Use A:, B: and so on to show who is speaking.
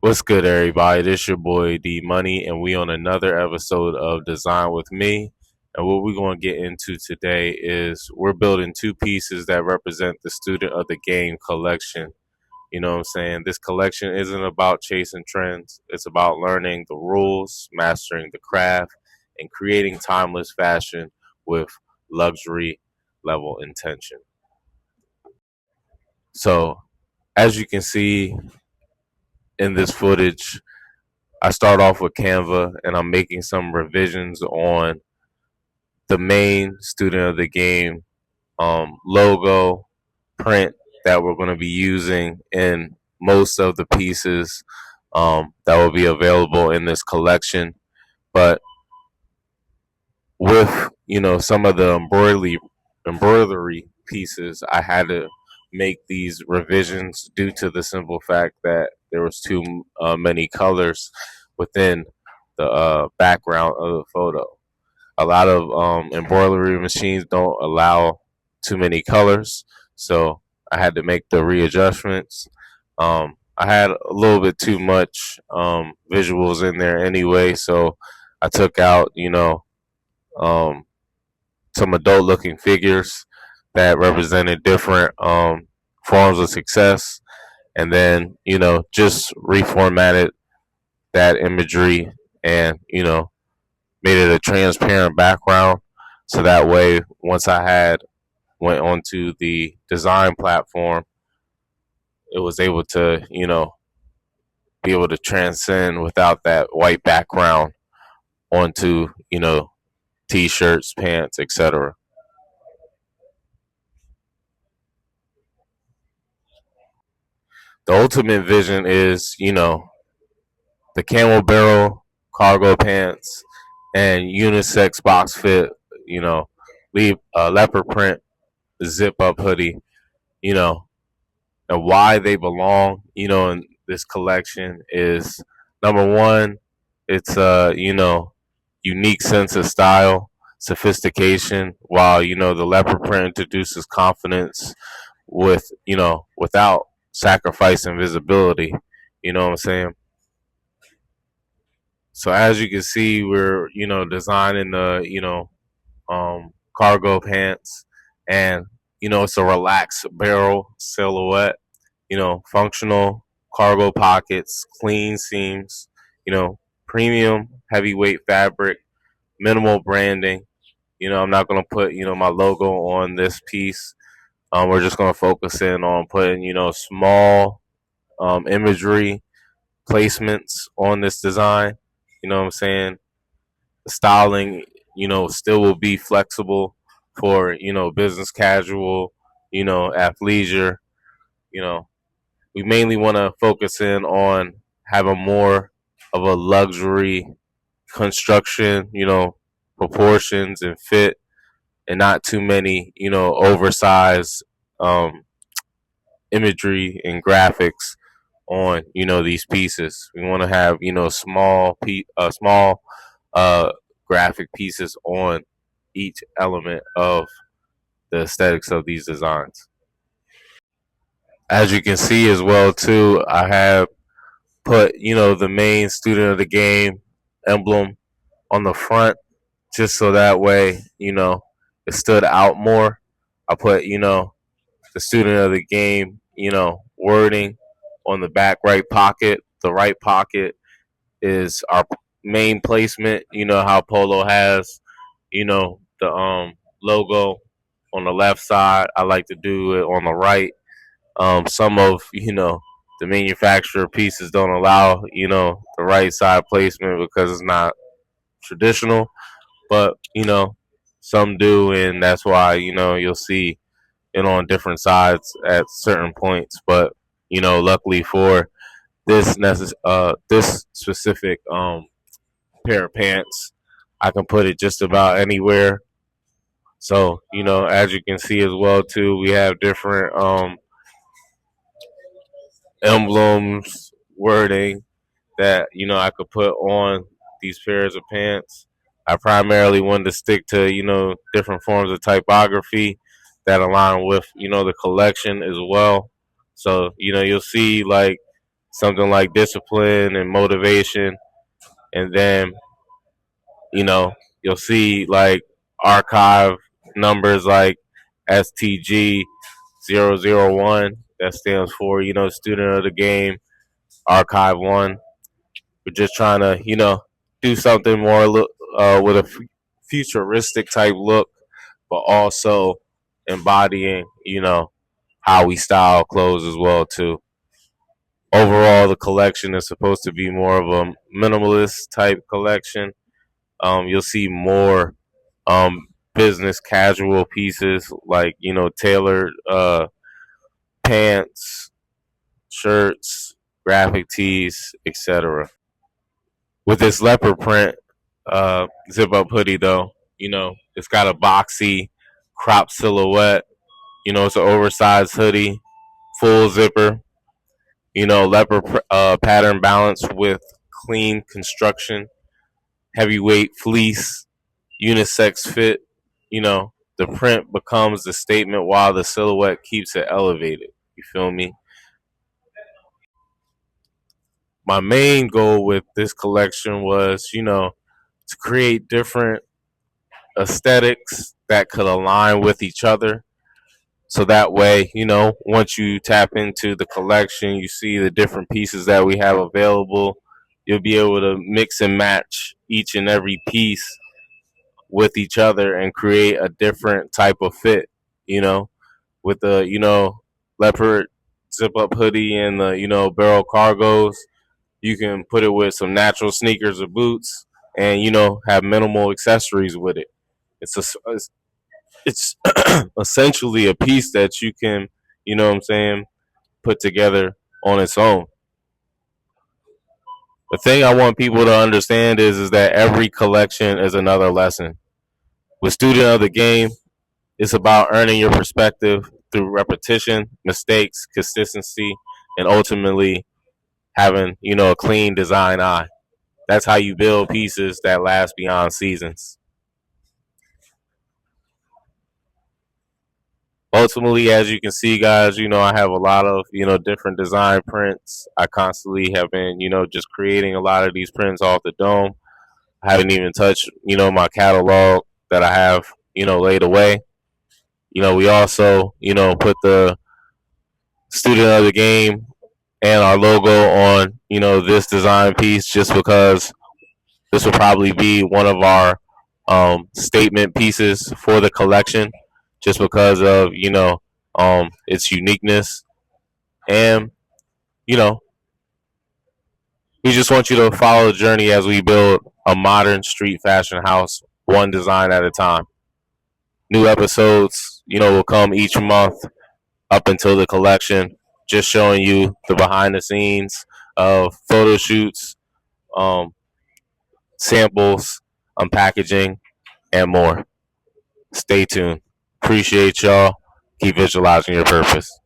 A: What's good, everybody? This your boy D Money, and we on another episode of Design with Me. And what we're going to get into today is we're building two pieces that represent the student of the game collection. You know what I'm saying? This collection isn't about chasing trends. It's about learning the rules, mastering the craft, and creating timeless fashion with luxury level intention. So, as you can see in this footage, I start off with Canva and I'm making some revisions on the main student of the game logo print that we're going to be using in most of the pieces that will be available in this collection. But with some of the embroidery pieces, I had to make these revisions due to the simple fact that there was too many colors within the background of the photo. A lot of embroidery machines don't allow too many colors, so I had to make the readjustments. I had a little bit too much visuals in there anyway, so I took out, um, some adult-looking figures that represented different forms of success, and then just reformatted that imagery and made it a transparent background so that way once I had went onto the design platform, it was able to be able to transcend without that white background onto t-shirts, pants, etc. The ultimate vision is the camel barrel cargo pants and unisex box fit, leave leopard print zip up hoodie, you know, and why they belong, in this collection is number one, it's a unique sense of style, sophistication, while the leopard print introduces confidence with without sacrificing visibility. You know what I'm saying? So as you can see, we're designing the cargo pants, and it's a relaxed barrel silhouette. Functional cargo pockets, clean seams. Premium heavyweight fabric, minimal branding. I'm not gonna put my logo on this piece. We're just gonna focus in on putting small imagery placements on this design. You know what I'm saying? The styling, still will be flexible for, business casual, athleisure. You know, we mainly want to focus in on having more of a luxury construction, proportions and fit, and not too many, oversized um, imagery and graphics on these pieces. We want to have small graphic pieces on each element of the aesthetics of these designs. As you can see as well too, I have put the main student of the game emblem on the front just so that way it stood out more. I put the student of the game wording on the back right pocket. The right pocket is our main placement. You know how Polo has, the logo on the left side. I like to do it on the right. Some of the manufacturer pieces don't allow the right side placement because it's not traditional, but some do, and that's why you'll see it on different sides at certain points. But luckily for this specific pair of pants, I can put it just about anywhere. So as you can see as well too, we have different emblems, wording that I could put on these pairs of pants. I primarily wanted to stick to different forms of typography that align with the collection as well. So you'll see like something like discipline and motivation, and then you know you'll see like archive numbers like STG 001. That stands for student of the game, archive one. We're just trying to do something more with a futuristic type look, but also embodying how we style clothes as well too. Overall, the collection is supposed to be more of a minimalist type collection. You'll see more business casual pieces like tailored pants, shirts, graphic tees, etc. With this leopard print zip up hoodie, though, it's got a boxy crop silhouette. It's an oversized hoodie, full zipper. Leopard pattern balance with clean construction, heavyweight fleece, unisex fit. The print becomes the statement while the silhouette keeps it elevated. You feel me? My main goal with this collection was, to create different aesthetics that could align with each other. So that way, once you tap into the collection, you see the different pieces that we have available. You'll be able to mix and match each and every piece with each other and create a different type of fit, you know, with the, leopard zip up hoodie and the, barrel cargos. You can put it with some natural sneakers or boots and, have minimal accessories with it. It's a, it's essentially a piece that you can, what I'm saying, put together on its own. The thing I want people to understand is that every collection is another lesson. With Student of the Game, it's about earning your perspective through repetition, mistakes, consistency, and ultimately having, a clean design eye. That's how you build pieces that last beyond seasons. Ultimately, as you can see, guys, I have a lot of, different design prints. I constantly have been, just creating a lot of these prints off the dome. I haven't even touched, my catalog that I have, laid away. We also, put the Student of the Game and our logo on, this design piece just because this will probably be one of our statement pieces for the collection just because of, its uniqueness. And, you know, we just want you to follow the journey as we build a modern street fashion house, one design at a time. New episodes, will come each month up until the collection, just showing you the behind the scenes of photo shoots, um, samples, unpackaging, and more. Stay tuned. Appreciate y'all. Keep visualizing your purpose.